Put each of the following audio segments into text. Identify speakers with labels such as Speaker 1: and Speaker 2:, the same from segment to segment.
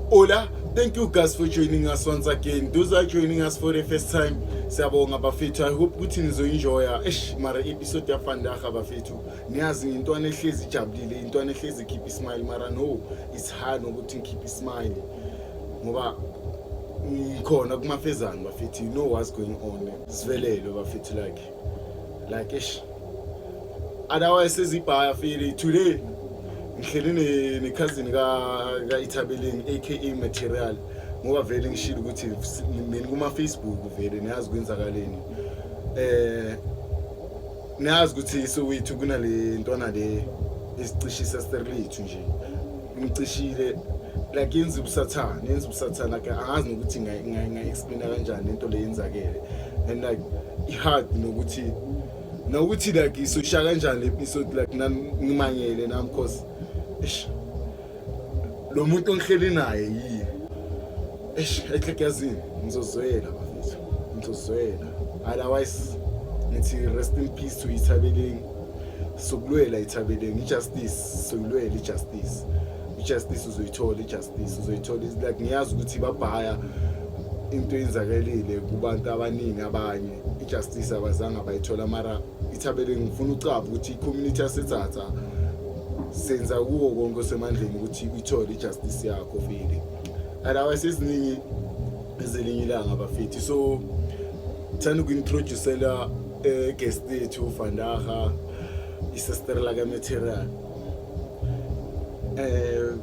Speaker 1: Ola, thank you guys for joining us once again. Those are joining us for the first time. Siyabonga bafethu. I hope ukuthi nizoenjoya. Mara episode yafandaga bafethu. Niyazi intwana ehlezi ijabulile, intwana ehlezi keep smile mara no, it's hard ukuthi keep smile. Ngoba ngikhona kumafezana bafethu. You know what's going on. Sivelelo bafethu like otherwise sezibhaya feel today. Ngihlele ne-cousin ka Ithabeleng aka Material ngoba vele ngishilo ukuthi mina kuma Facebook vele niyazi kwenzakaleni niyazi ukuthi so wethu kunale ntwana le esicishisa sterlethu nje ngicishile like yenza ubusathana ke angazi nokuthi nga-explain kanjani lento le yenzakele and like ihard nokuthi like isoshaya kanjani le episode like ngimangele nami because lo muntu ongihleli naye yini ehlekazini ngizozwela bafethu ngizozwela otherwise nithi rest in peace to Ithabeleng sokulwela Ithabeleng ijustice sokulwela ijustice uzoyithola like ngiyazi ukuthi babhaya into yenzakalile kubantu abaningi abanye ijustice abazange bayithola mara Ithabeleng ngifuna ucaba ukuthi i-community yasethatha senza kuwo konke semandleni ukuthi uyithole ijustice yakho vele otherwise eziningi ezelinye ilanga bafethi so thana uku-introducela guest lethu uVandaga isister la ka Material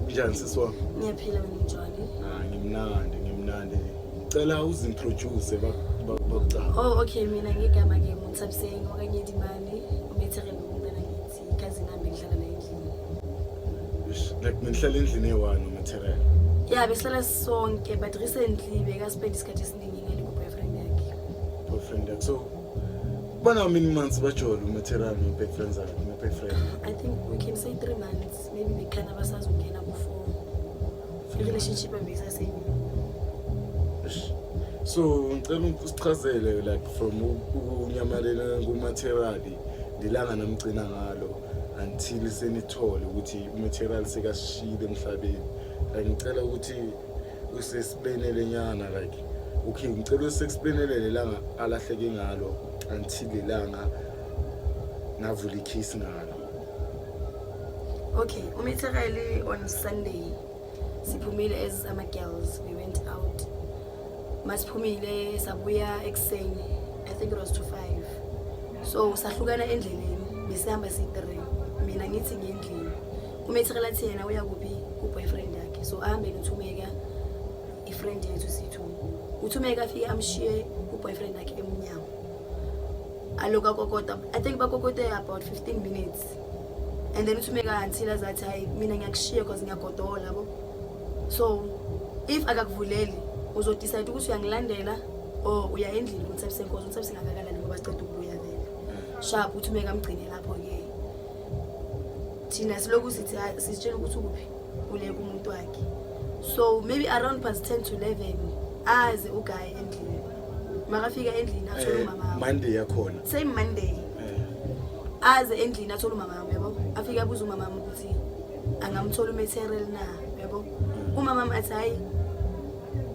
Speaker 1: njani siswa
Speaker 2: ngiyaphila mina njani
Speaker 1: ngimnandi cela uzintroduce bakucala
Speaker 2: okay mina ngegama ke uMthabiseni okanye Dimani uMaterial umntana ngithi cousin nami ngihlala naye endlini
Speaker 1: like nihlala endlini ewani uMaterial
Speaker 2: yeah behlala sonke but recently bekaspend isikhathi esiningi ngale ku-boyfriend yakhe
Speaker 1: so how many months bajolo uMaterial no-boyfriend
Speaker 2: I think we can say 3 months maybe bekhana basazongena ku-4 relationship abisaseni
Speaker 1: so ngicela usichazele like from ukunyamelela kuMaterial lilanga namgcina ngalo until senithole ukuthi uMaterial sekashile emhlabeni like ngicela ukuthi usexplainele nyana like okay ngicela usexplainele lelanga alahleke ngalo until lelanga navula ikhisi ngalo
Speaker 2: okay uMaterial on Sunday siphumile as ama girls we went out masiphumile sabuya ekseni I think it was to 5 so sahlukana endleleni besihamba si3 mina ngithi ngendlini uMaterial athi yena uya kuphi ku-boyfriend yakhe so ahambe noThumeka i-friend yethu sithu uThumeka afike amshiye ku-boyfriend yakhe emnyango aloka kokota I think bakokote about 15 minutes and then uThumeka until azathi hayi mina ngiyakushiya because ngiyagodola yabo so if akakuvuleli uzodecide ukuthi uyangilandela or uya endlini uMthabiseni because uMthabiseni akakalali ngoba siceda ukubuya vele sharp uThumeka amgcine lapho ke thina siloku sithi sitshela ukuthi ukuphi ule kumuntu wakhe so maybe around past 10 to 11 aze uGuy endlini makafika endlini athola umama
Speaker 1: Monday yakhona
Speaker 2: same Monday aze endlini athola umama yabo afika abuza umama ukuthi angamthola uMaterial na yabo umama athi hayi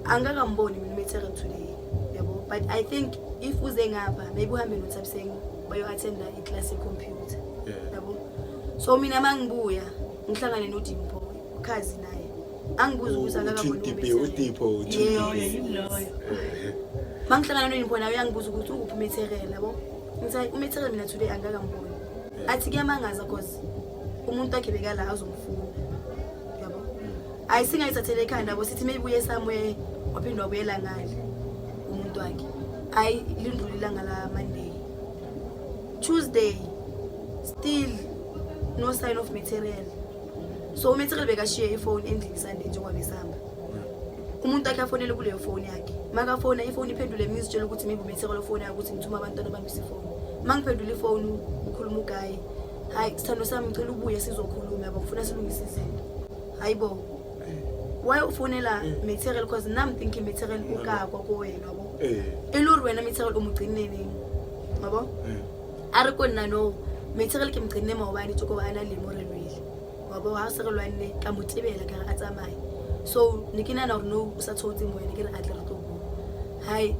Speaker 2: angakamboni mina uMaterial today yabo but I think if uze ngapha maybe uhambe noThabiseni bayo attenda iclass computer yabo so mina mangibuya ngihlangane noDimpo ukhazi naye angibuza ukuthi akakaboni
Speaker 1: uDimpo
Speaker 2: mangihlangana noDimpo naye uyangibuza ukuthi ukuphi uMaterial yabo ngithi uMaterial mina today angakamboni athi kuyamangaza cause umuntu wakhe bekala azomfuna yabo ayisingayithathele ekhanda yabo sithi maybe uye somewhere waphindwa ubuyela ngale umuntu wakhe ayi lindlulilanga la Monday Tuesday still no sign of Material so uMaterial bekashiye ifone endlini Sunday njengoba besihamba umuntu wakhe afonele kule phone yakhe makafona ifone iphendule message ukuthi maybe uMaterial phone yakhe ukuthi ngithuma abantwana bami isifone mangiphendula ifone ukhuluma uGuy hayi sithando sami ngicela ubuye sizokhuluma yabo ngifuna silungise izinto hayibo why ufonela Material because nami thinking Material ukakwa kuwena yabo eluri wena Material umugcinene yabo ari kona no Material ke mgcine mawabani tshoko ba ana le morelwile wabo ha sekelwane ka motebela ka a tsamaya so ne ke nana gore no o sa tshotse mo ene ke re a tle re tlo bua hi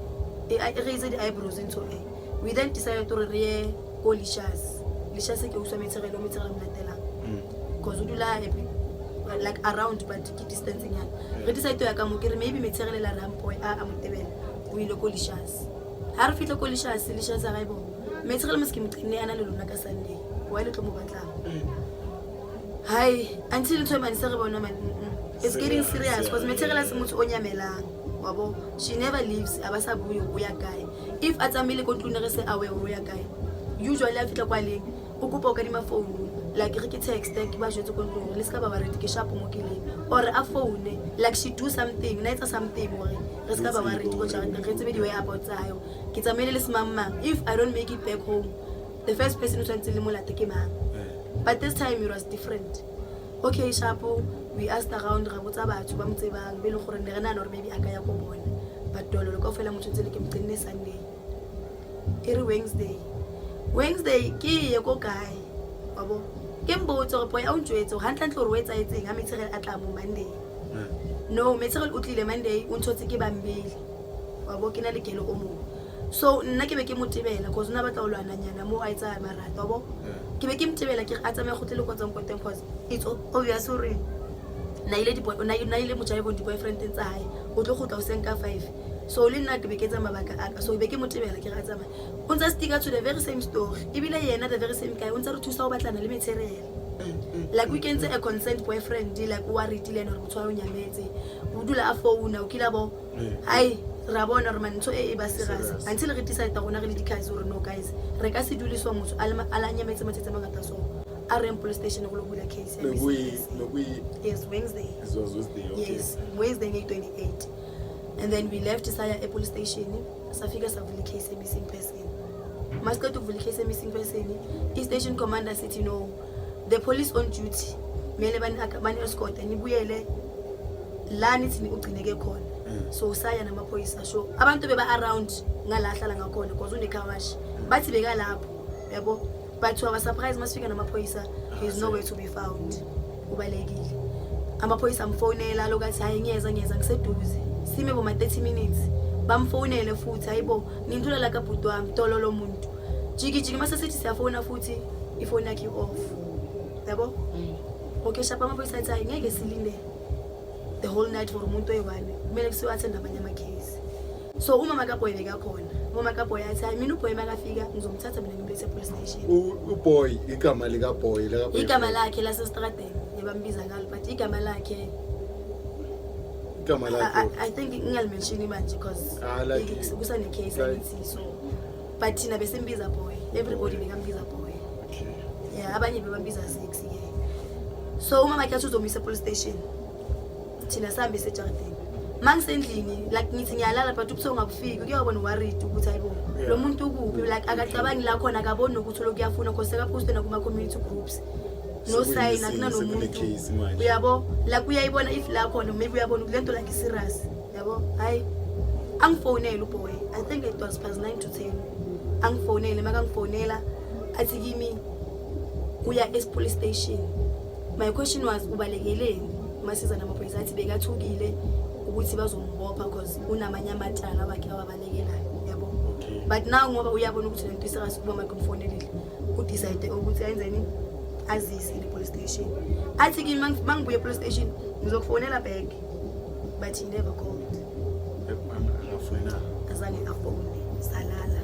Speaker 2: re itse di-eyebrows into a we then decided to re ye ko Licious ke uswa metshegelo mo latelang because o dula like around but ke distancing yana re decide to ya ka mo ke re maybe metshegelo la rampo a motebela o ile ko Licious ha re fitla ko Licious a ga ibo metshegelo mo se ke mqine yana le lona ka Sunday wa ile tlo mo batla hi until to man se re bona man it's getting serious because metshegelo se motho o nyamelang wabo she never leaves abasa buyo o ya kae if atsamile ko tlune re se awe o ya kae usually a fitla kwa leng o kopa ka di ma phone like re ke text ke ba jwetse ko tlung le ska ba ba re ke sharp mo ke leng or a phone like she do something na etsa something more re ska ba ba re go ja re tsebe di way about tsayo ke tsamele le semamma if I don't make it back home the first person who tshwantse le molate ke mang but this time it was different okay Shapo we asked around ra botsa batho ba motsebang be le gore ne re nana gore maybe a ka ya go bona but dolo le ka fela motho tsele ke mqinne Sunday ere Wednesday ke ye ko kae wabo ke mbotso gore boy a untjwetse ga ntla ntlo re wetsa etseng a metshegelo a tla mo Monday no metshegelo o tlile Monday o ntshotse ke bambili wabo ke na le kelo o mo so nna ke be ke motebela because nna batla o lwana nyana mo a etsa marata wabo ke be ke motebela ke a tsamaya go tle le go tsang ko teng because it's obvious gore na ile mojaibo di boyfriend tsa hae o tlo go tla o senka 5 so le nna ke be ke tsa mabaka aka so be ke motebela ke ra tsamaya o ntse sticker to the very same story ibile yena the very same guy o ntse re thusa go batlana le material like we can say a consent boyfriend like o worried le no re motho o nyametse o dula a phone o kila bo ai ra bona re mantso e ba serious until re decide ta gona re le dikhazi gore no guys re ka se duliswa motho ala nyametse matsetse mangata so RM police station go bula case yes Wednesday
Speaker 1: it was Wednesday okay
Speaker 2: yes Wednesday 28 and then we left Isaya a police station safika savula case missing person must go to vula case missing person the station commander said you know the police on duty mele bani escort ni buyele la nithi ugcineke khona so saya namaphoyisa so abantu beba around ngalahlala ngakhona because une kawash bathi beka lapho yabo but wa surprise masifika namaphoyisa he is nowhere to be found ubalekile amaphoyisa amfonela lokathi hayi ngiyeza ngiseduze sime bo ma 30 minutes bamfonele futhi hayibo ngindlula la kabhuti wami tolo lo muntu jiki mase sithi siyafona futhi ifone yakhe off yabo okay shapa amaphoyisa athi hayi ngeke silinde the whole night for umuntu oyiwani kumele kusiwathenda abanye ama case so uma makaboy bekakhona uma makaboy athi hayi mina uboy makafika ngizomthatha mina ngimbese police station
Speaker 1: uboy igama lika boy
Speaker 2: igama lakhe la sestradeni yebambiza ngalo but igama lakhe I think ngiyalimention manje because kusane case angithi so but thina besimbiza boy everybody bekambiza boy
Speaker 1: okay
Speaker 2: yeah abanye bebambiza 6 ke so uma makhe uzomisa police station thina sambe sejardini mangisendlini like ngithi ngiyalala but ubuso ngakufiki kuyabona worried ukuthi hayibo lo muntu ukuphi like akacabangi la khona akaboni ukuthi lo kuyafuna because sekaposte na kuma community groups no sign akuna nomuntu uyabo la kuyayibona if la khona maybe uyabona kulento like serious yabo hayi angifonela uboy I think it was past 9 to 10 angifonela makangifonela athi kimi uya police station my question was ubalekeleni masiza namaphoyisa athi bekathukile ukuthi bazombopha because unamanye amatala wakhe awabalekelayo yabo but now ngoba uyabona ukuthi lento iserious kuba makumfonelile u decide ukuthi ayenzeni azisi le police station athi kimi mangibuye police station ngizokufonela back but he never called azange afone salala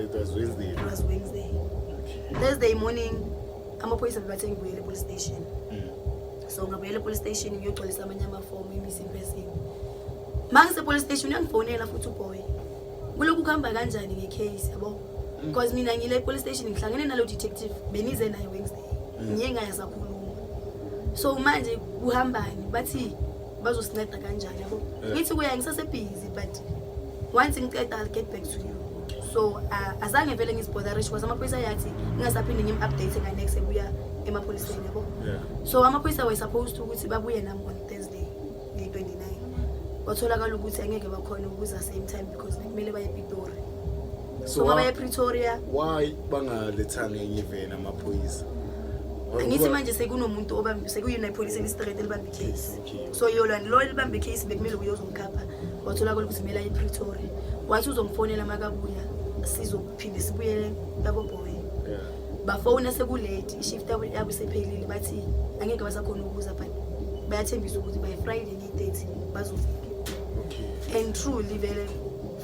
Speaker 1: it was Wednesday
Speaker 2: Thursday morning amaphoyisa bebathe ngibuye le police station so ngabuye le police station ngiyogcwalisa amanye amaform emissing person mangise police station yangifonela futhi uboy kuloku kuhamba kanjani ngecase yabo because mina ngile police station ngihlangene nalo detective benize naye Wednesday ngiye ngayaza khuluma so manje kuhambani bathi bazosinceda kanjani yabo ngithi kuya ngisase busy but once ngiceda I'll get back to you so azange vele ngizibother because amaphoyisa yathi ngingasaphinde ngim-update next ebuya emaphoyiseni yabo so amaphoyisa were supposed to ukuthi babuye nami on Thursday nge-29 batholakala ukuthi angeke bakhona ukuza same time because kumele baye ePretoria so baye ePretoria
Speaker 1: why bangalethanga enye vena amaphoyisa
Speaker 2: Angithi manje sekunomuntu obambe sekuyina police elistraight elibambe case. So yolani lo elibambe case bekumele uyozomkhapha. Wathola ukuthi kumele aye ePretoria. Wathi uzomfonela makabuya sizophinde sibuyele labo boy. Bafona sekulate ishift yabo sephelile bathi angeke basakhona ukuza but bayathembisa ukuthi by Friday nge-30 bazofika. And truly vele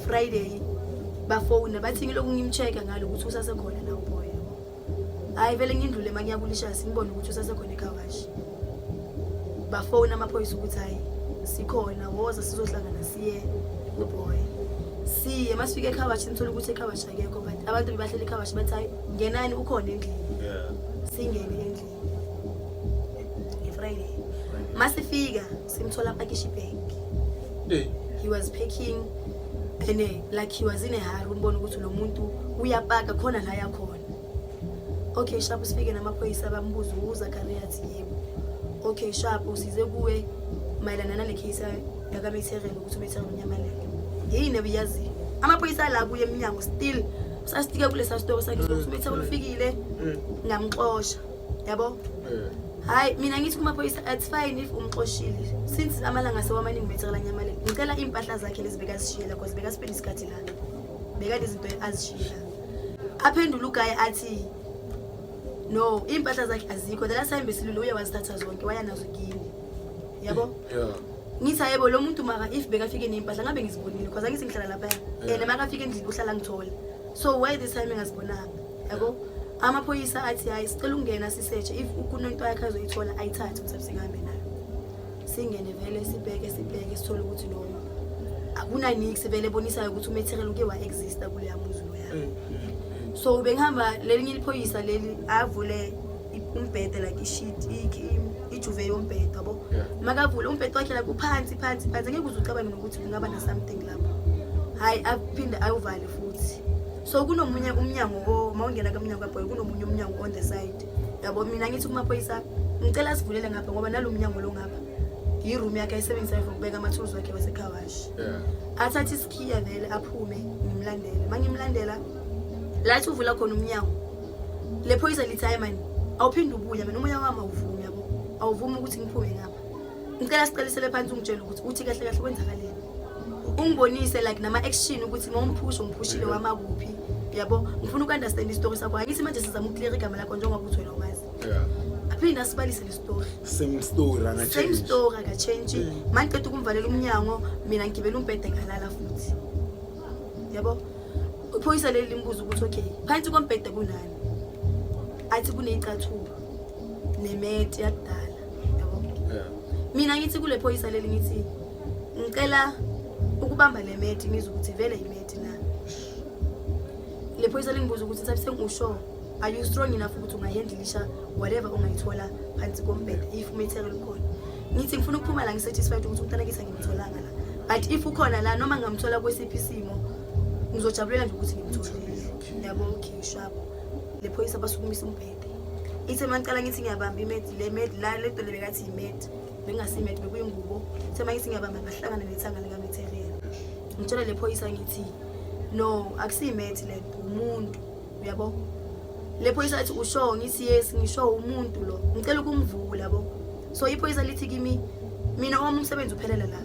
Speaker 2: Friday bafona bathi ngilokhu ngimcheka ngalo ukuthi usasekhona nawo boy. Hayi vele ngindlule mangiyakulisha singibone ukuthi usasekhona eKawashi. Bafona amaphoyisa ukuthi hayi sikhona woza sizohlangana siye boy. Siye masifike eKawashi simthola ukuthi eKawashi akekho but abantu bebahleli eKawashi bathi hayi ngenani ukhona endlini. Singene endlini. Friday. Masifika simthola package bag. He was packing and like he was in a hurry umbona ukuthi lo muntu uyapaka khona la yakhona. Okay sharp sifike namaphoyisa bambuza uZakaria athi yebo. Okay sharp usize kuwe mayelana nale case yakaMetheren ukuthi uMetheren unyamalele. Yini ebiyazi amaphoyisa la kuye eminyango still sasitike kule story sakhe ukuthi uMetheren ufikile ngamxosha yabo. Hayi mina ngithi kumaphoyisa it's fine if umxoshile since amalanga sewamaningi uMetheren nyamalele ngicela impahla zakhe lezibeka sishiyela because beka spend isikhathi la beka izinto azishiyela. Aphendula uGuy athi no impahla zakhe azikho the last time besilule uye wazithatha zonke waya nazo kini yabo. Ngithi yebo lo muntu maka if bekafike neimpahla ngabe ngizibonile because angithi ngihlala lapha yena makafike endlini uhlala ngithola so why this time ngazibonanga yabo. Amaphoyisa athi hayi sicela ungena sisearch if kunento yakhe azoyithola ayithathe ukuthi singahambe nayo. Singene vele sibheke sithola ukuthi no akuna nix vele bonisayo ukuthi uMetheren uke wa exist kule yamuzi lo yakhe. So bengihamba lelinye iliphoyisa leli avule umbhede like isheet ijuve yombhede yabo. Makavule umbhede wakhe la kuphansi ngeke uzucabange nokuthi kungaba na something lapho. Hayi aphinde ayuvale futhi. So kunomunye umnyango mawungena kamnyango kaBoy kunomunye umnyango on the side. Yabo mina ngithi kumaphoyisa ngicela sivulele ngapha ngoba nalo umnyango lo ngapha iroom yakhe ayisebenzisa ukubeka amathuluzi wakhe waseKawashi. Athatha iskiya vele aphume ngimlandela. Mangimlandela lathi uvula khona umnyango. Le phoyisa lithi hayi man awuphinde ubuya mina umoya wami awuvumi yabo. Awuvumi ukuthi ngiphume ngapha. Ngicela sicelisele phansi ungitshela ukuthi uthi kahle kahle kwenzakaleni. Ungibonise like nama action ukuthi ngomphusho ngiphushile wamakuphi yabo. Ngifuna ukunderstand istory sakho. Angithi manje sizama ukclear igama lakho njengoba uthi wena umazi. Aphinda sibalise le story. Same story aka change. Manje qeda ukumvalela umnyango mina ngibela umbhede ngalala futhi. Yabo. Uphoyisa leli limbuza ukuthi okay phansi kombhede kunani? Athi kuneyicathulo nemet yakudala yabo. Mina ngithi kule phoyisa leli ngithi ngicela ukubamba le met ngizwe ukuthi vele imet na. Le phoyisa lingibuza ukuthi sabe sengusho are you strong enough ukuthi ungayendilisha whatever ungayithola phansi kombhede if uMetheren ukhona. Ngithi ngifuna ukuphuma la ngisatisfied ukuthi umntana kisa ngimtholanga la but if ukhona la noma ngamthola kwesiphi isimo ngizojabulela nje ukuthi ngimtholile yabo. Okay sharp le phoyisa basukumisa umbhede ithe mangicala ngithi ngiyabamba imet le med la le dole bekathi imet bengasi imet bekuyingubo ithe mangithi ngiyabamba ngahlangana nethanga likaMetheren. Ngitshela le phoyisa ngithi no akusi imet le umuntu yabo. Le phoyisa athi usho ngithi yes ngisho umuntu lo ngicela ukumvula yabo. So iphoyisa lithi kimi mina wami umsebenzi uphelela la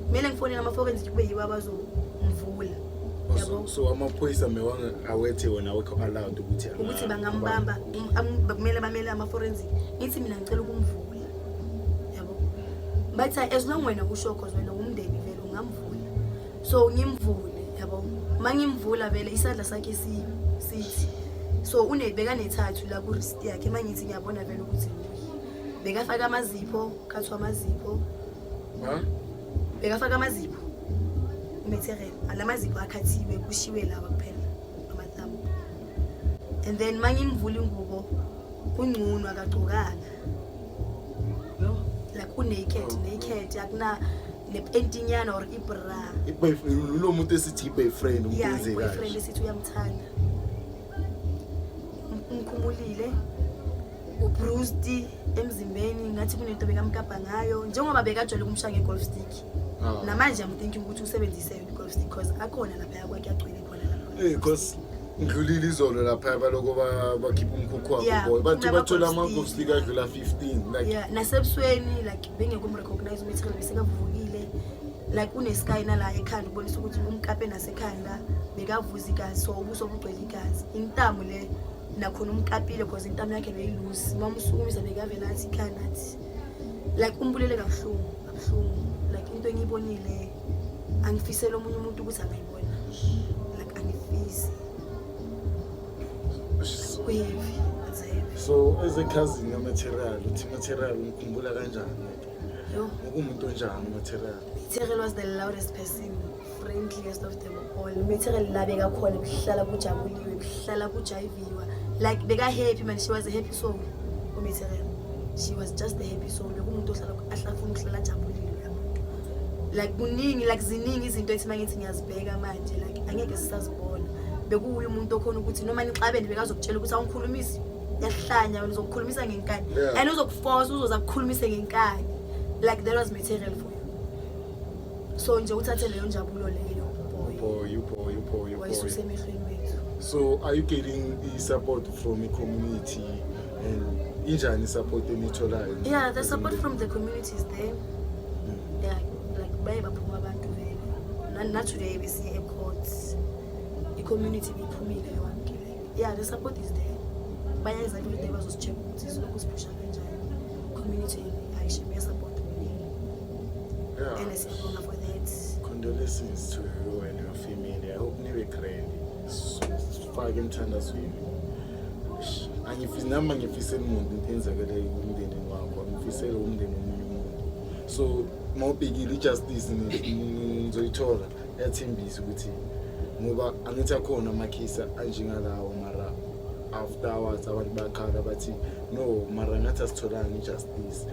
Speaker 2: kumele ngifonele ama-forensic kube yibo abazomvula yabo.
Speaker 1: So amaphoyisa mewanga awethe wona awekho allowed ukuthi
Speaker 2: bangambamba kumele bamele ama-forensic. Ngithi mina ngicela ukumvula yabo. Bathi as long wena usho cause wena umndeni vele ungamvula. So ngimvule yabo. Mangimvula vele isandla sakhe sithi so unebeka nethathu la ku wrist yakhe mangithi ngiyabona vele ukuthi bekafaka amazipho kathwa amazipho bekafaka amazipho uMetheren alamazipho akhathiwe kushiwe lawa kuphela amathambo. And then mangimvula ingubo ungcunwa akagcokanga la ku naked akuna nepentinyana or ibra.
Speaker 1: Boyfriend lo muntu esithi boyfriend umpenze kahle.
Speaker 2: Boyfriend esithi uyamthanda. Umkhumulile ubruised emzimbeni ngathi kunento bekamkapa ngayo njengoba bekajwayele ukumshaya ngegolf stick. Namanje I'm thinking ukuthi usebenzise igolf stick because akhona lapha yakwakhe agcwele khona lapha.
Speaker 1: Because ngidlulile izolo lapha baloko bakhipha umkhukhu wabo
Speaker 2: Yeah,
Speaker 1: boy bathi
Speaker 2: kuphuma
Speaker 1: bathola
Speaker 2: ama-golf
Speaker 1: ama-golf
Speaker 2: stick.
Speaker 1: stick adlula 15 like
Speaker 2: Yeah, nasebusweni like bengeke umrecognize umaterial besekavuvukile like unesky nala ekhanda ubonisa ukuthi umkape nasekhanda bekavuza igazi so ubuso bugcwele igazi intamo le nakhona umkapile because intamo yakhe beyilusi mamsukumisa bekavela athi ikhanda athi like umbulele kabuhlungu like into engiyibonile angifisele omunye umuntu ukuthi angayibona like angifisi heavy.
Speaker 1: so as a cousin material uthi material umkhumbula kanjani
Speaker 2: Yo,
Speaker 1: umuntu onjani material
Speaker 2: Material was the loudest person, friendliest of them all. Material la beka khona kuhlala kujabuliwe, kuhlala kujayiviwa. Like beka happy man, she was a happy soul. Material. She was just a happy soul. Bekumuntu ohlala ahlafuna ukuhlala jabulile yabantu. Like kuningi like ziningi izinto ethi mangithi ngiyazibheka manje like angeke sisazibona. Bekuuye umuntu okhona ukuthi noma nixabene bekazokutshela ukuthi awungikhulumisi. Yahlanya wena uzokukhulumisa ngenkani. And uzokuforce uzoza ukukhulumise ngenkani. Like there was material for you. So nje uthathe leyo njabulo leyo boy wayisuse emehlweni wethu.
Speaker 1: So are you getting the support from the community and injani support enitholayo?
Speaker 2: Yeah, the support from the community is there. Yeah, like baye baphuma abantu vele. Not today we see a court. The community bephumile yonke. Yeah, the support is there. Bayenza every day bazocheck ukuthi silokhu sipusha kanjani. Community ayishiya support.
Speaker 1: Yeah.
Speaker 2: And siyabonga for that.
Speaker 1: Condolences to you and your family. I hope nibe grand. Sifake emthandazweni. Angifisi ngifisela umuntu into enzakele umndeni wakho, ngifisela umndeni omunye umuntu. So mawubhekile ijustice nizoyithola yathembisa ukuthi ngoba angithi akhona amakhisi anjengalawo mara afterwards abantu bakhala bathi no mara ngathi asitholanga ijustice.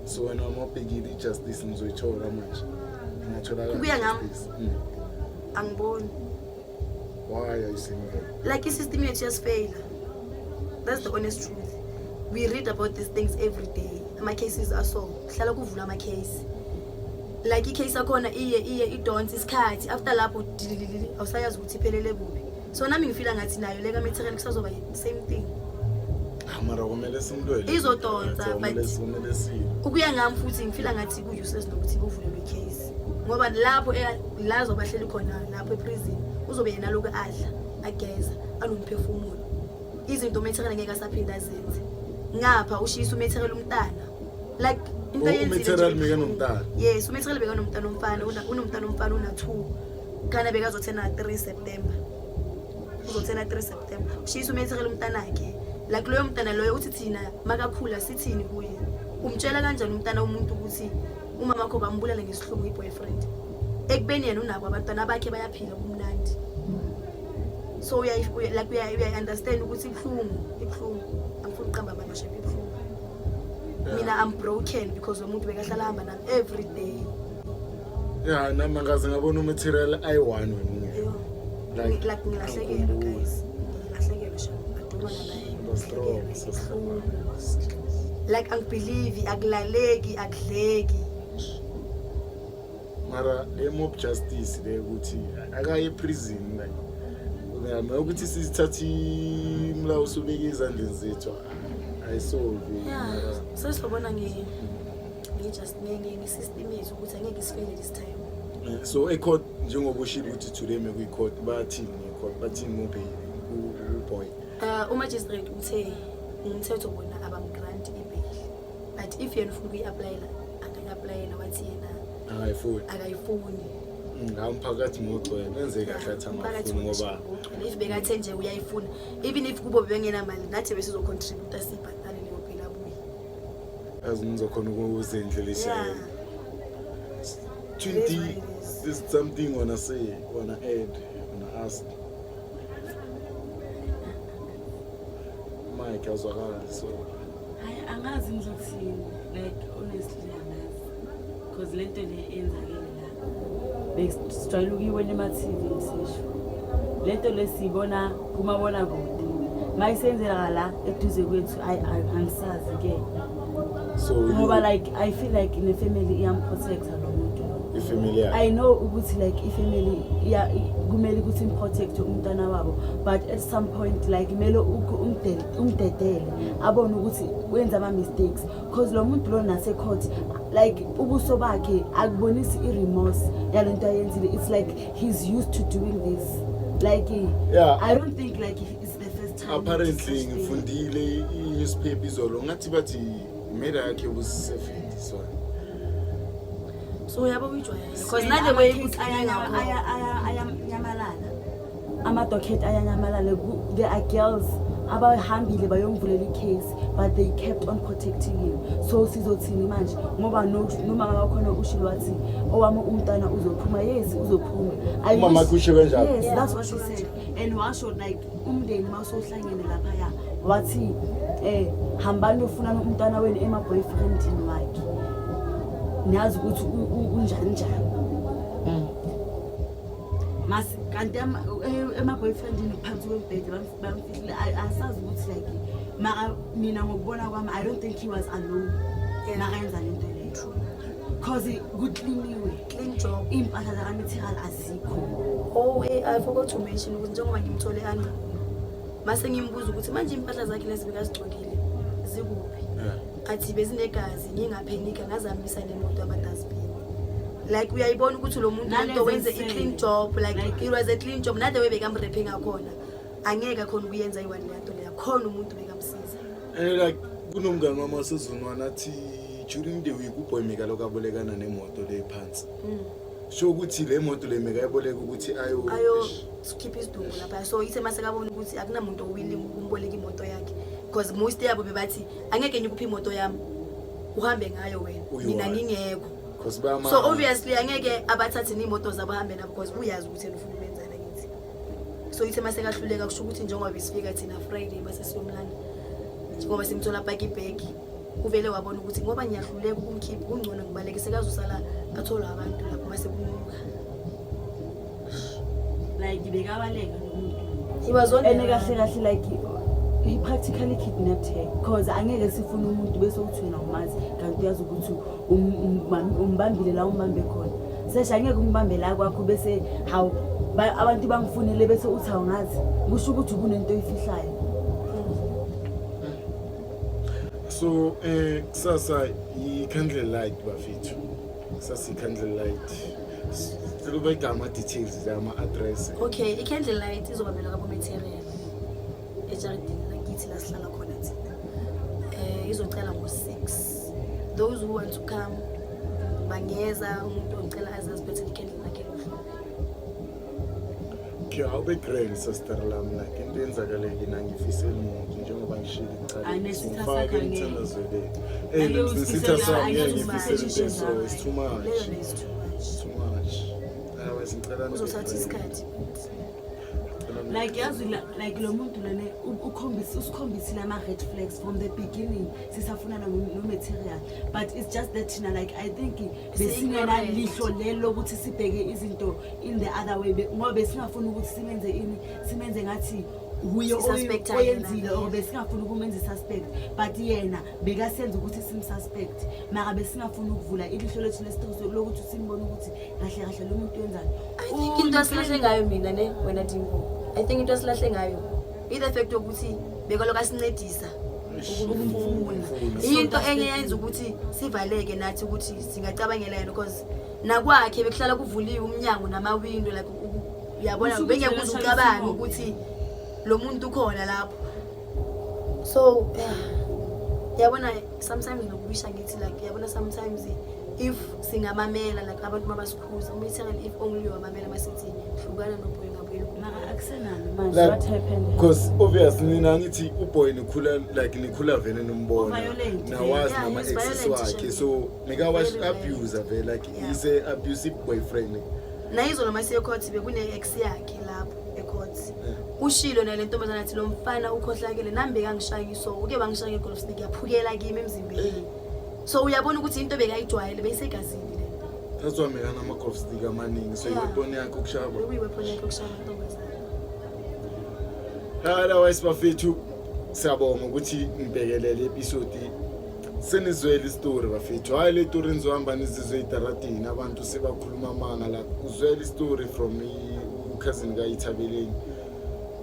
Speaker 1: So when I'm up biggie justice nizoyithola manje. Ngathola
Speaker 2: Kuya ngami.
Speaker 1: justice.
Speaker 2: Angiboni.
Speaker 1: Why are you saying that?
Speaker 2: Like the system yethu yasifail. That's the honest truth. We read about these things every day. My cases are so. Kuhlala kuvula ama case. Like case akhona iye idonsa isikhathi after lapho awusayazi ukuthi iphelele kuphi. So nami ngifila ngathi nayo leka material kusazoba same thing.
Speaker 1: Mara kumele simlwele.
Speaker 2: Izodonsa
Speaker 1: kumele siye.
Speaker 2: Ukuya ngami futhi ngifila ngathi ku useless nokuthi kuvulelwe case. Ngoba lapho lazo bahleli khona lapho eprison uzobe yena lokho adla ageza anomphefumulo. Izinto material ngeke asaphinda azenze. Ngapha ushisa umaterial umntana. Like into yenzile.
Speaker 1: Material meka nomntana.
Speaker 2: Yes, umaterial beka nomntana umfana unomntana umfana una2. Kana bekazothena 3 September. Uzothena 3 September. Ushisa umaterial umntana wakhe. Like loyo mntana loyo uthi thina makakhula sithini kuye. Umtshela kanjani umntana umuntu ukuthi umama wakho bambulala ngesihluku iboyfriend. Ekubeni yena unabo abantwana bakhe bayaphila kumnandi. So we understand ukuthi ibhlungu angifuni uqamba amashe ibhlungu. Mina I'm broken because umuntu bekahlala hamba nami every day.
Speaker 1: Yeah, nami ngaze ngabona umaterial i1 wena.
Speaker 2: Like ngilahlekela guys. Ngilahlekela sho. Adumana naye.
Speaker 1: Strong.
Speaker 2: Like angibelieve akulaleki akudleki.
Speaker 1: Mara le mob justice le ukuthi akaye prison like ngiyama ukuthi sisithathi imla usubeka izandleni zethu ayisolve
Speaker 2: Yeah, sesobona just nge-system yethu ukuthi angeke sifele this time.
Speaker 1: so ecourt njengoba ushilo ukuthi today me kwi-court bathini ecourt bathini ngobe uboy
Speaker 2: Umagistrate uthe umthetho bona abamgrant ibail, but if yena ufuna ukuyi-applyela akayi-applyela wathi yena akayifuni.
Speaker 1: Ngaphakathi ngogcwele enze kahle athi angafuni ngoba
Speaker 2: if bekathe nje uyayifuna even if kubo bengenamali nathi besizocontributa sibhatale leyo bill abuye.
Speaker 1: azizokhona ukuzendlela
Speaker 2: Yeah.
Speaker 1: ishaye 20 this is something wanna say wanna add wanna ask Mike azwakala so
Speaker 3: angazi ngizothini like honestly angazi because lento le enzakele la besijwayele ukuyibona ema-TV sisho lento lesiyibona kumabona kude mayisenzeka la eduze kwethu angisazi ke
Speaker 1: so
Speaker 3: ngoba like I feel like ne family iyamprotecta lo muntu
Speaker 1: ifamily yakhe.
Speaker 3: I know ukuthi like ifamily yeah kumele ukuthi improtect umntana wabo, but at some point like kumele umdedele abone ukuthi wenza ama mistakes, because lo muntu lo nase court like ubuso bakhe akubonisi remorse yalento ayenzile. It's like he's used to doing this. Like
Speaker 1: yeah,
Speaker 3: I don't think like it's the first time.
Speaker 1: Apparently ngifundile i-newspaper izolo ngathi bathi meda yakhe was 71.
Speaker 2: So uyabo uyijwayele because nale way ukuthi
Speaker 3: ayanyamalala ama-docket ayanyamalala. There are girls abahambile bayomvulela i-case but they kept on protecting him. So sizothini manje ngoba noma ngakhona ushilo wathi owami umntana uzophuma. Yes uzophuma.
Speaker 1: Mama kusho kanjalo.
Speaker 3: Yes, that's what she said. And washo like umndeni mawusohlangene lapha ya wathi hambani ufuna umntana wenu ema-boyfriendini wakhe niyazi ukuthi unjani njani. Masi kanti ema-boyfriendini phansi kwembhede bamfikile. Asazi ukuthi like mara mina ngokubona kwami I don't think he was alone nakayenza lento leyo because kucleaniwe,
Speaker 2: clean job.
Speaker 3: iy'mpahla zaka-material azikho.
Speaker 2: Oh I forgot to mention ukuthi njengoba ngimthole Andrew mase ngimbuza ukuthi manje impahla zakhe lezi bekazigcokile zikuphi, athi bezinegazi ngingaphenika ngazihambisa nemoto yabadustbin. Like uyayibona ukuthi lo muntu into wenze i-clean job, like it was a clean job. Nade webekamrepe ngakhona angeke khona ukuyenza i-one yanto leyo, khona umuntu bekamsiza.
Speaker 1: Like kunomngane wami wasezunwana athi during the week uBoy Mega lokabolekana nemoto le phansi. Sho ukuthi le moto le Mega yaboleka ukuthi ayo
Speaker 2: skip isidumbu lapha. So ithe mase kabona ukuthi akunamuntu owilling ukumboleka imoto yakhe because most yabo bebathi angeke ngikuphi imoto yami uhambe ngayo wena mina ngingekho. So obviously angeke abathathe imoto zabo hambe nabo because uyazi ukuthi ufuna ukwenzana ngithi. So ithe mase kahluleka kusho ukuthi njengoba besifika thina Friday base siyomlanda ngoba simthola back ibag uvele wabona ukuthi ngoba ngiyahluleka ukumkhipha kungcono ngibaleke sekazosala athola abantu lapho mase kumuka.
Speaker 3: Like bekabaleka nomuntu.
Speaker 2: He was on
Speaker 3: kahle like he practically kidnapped her because angeke sifuna umuntu bese uthi wena umazi kanti uyazi ukuthi umbambile la umbambe khona. Sesha angeke umbambe la kwakho bese how abantu bangifunele bese uthi awungazi kusho ukuthi kunento oyifihlayo.
Speaker 1: So kusasa i-candle light bafethu. Kusasa i-candle light. Siloba igama details zama address.
Speaker 2: Okay, i-candle light izobambela kabo material. Ejardini lakithi la sihlala khona thina. Izocela ngo-6. Those who want to come bangeza umuntu ocela azaziphethe i-candle lakhe.
Speaker 1: Okay, awube grand sister lami like into yenzakale kina ngifisela umuntu njengoba ngishilo ngicela ngithandazele. Nesitha sami ngifisela so it's too much. It's too much. Ngicela
Speaker 2: uzothatha isikhathi.
Speaker 3: Like yazi like lo muntu lene usikhombisile ama red flags from the beginning sisafuna no material, but it's just that thina like I think besingena lihlo lelo ukuthi sibheke izinto in the other way ngoba besingafuna ukuthi simenze ngathi huye oyenzile or besingafuna ukumenza suspect, but yena bekasenza ukuthi simsuspect mara besingafuna ukuvula ilihlo lethu lesithuso lokuthi simbone ukuthi kahle lo muntu wenzani.
Speaker 2: I think into asilahle ngayo mina ne wena Dingo. I think into asilahle ngayo the fact ukuthi bekaloka sincedisa ukumfuna. Into enye yenza ukuthi sivaleke nathi ukuthi singacabangela yena because nakwakhe bekuhlala kuvuliwe umnyango namawindow like uyabona bengeke uzucabanga ukuthi lo muntu ukhona lapho. So yabona sometimes ngokubisha ngithi like yabona sometimes if singamamela like abantu mabasikhuza literally if only wamamela masithi hlukana noBoy ngabuye
Speaker 3: mara akusenani manje what happened
Speaker 1: because obviously nina ngithi uBoy nikhula vele nombona nawazi nama exes wakhe so mega wash abuse vele like he's a abusive boyfriend.
Speaker 2: Nayizo noma siye court bekune ex yakhe lapho ecourt ushilo nale ntombazana athi lo mfana ukhohlakele nambe kangishaya so uke bangishaya ngegolf stick yaphukela kimi emzimbeni. So uyabona ukuthi into bekayijwayele beyisegazini le.
Speaker 1: That's why mekana ama golf stick amaningi so weapon yakhe ukushaba.
Speaker 2: Weapon yakhe ukushaba ntombazana.
Speaker 1: Otherwise bafethu siyabonga ukuthi ngibekelele episode senizwele istori bafethu, hayi le story nizohamba nizizwe itaratini abantu sebakhuluma amanga la, uzwele istori from cousin kaYithabeleni.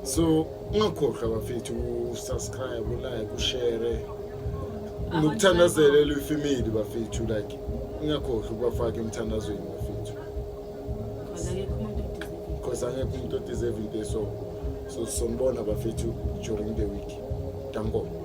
Speaker 1: So ungakhohlwa bafethu usubscribe, ulike, ushare nokuthandazela ifamily bafethu, like ungakhohlwa ukubafaka emthandazweni bafethu, because angekho umuntu odeserve into so sonibona bafethu during the week. Danko.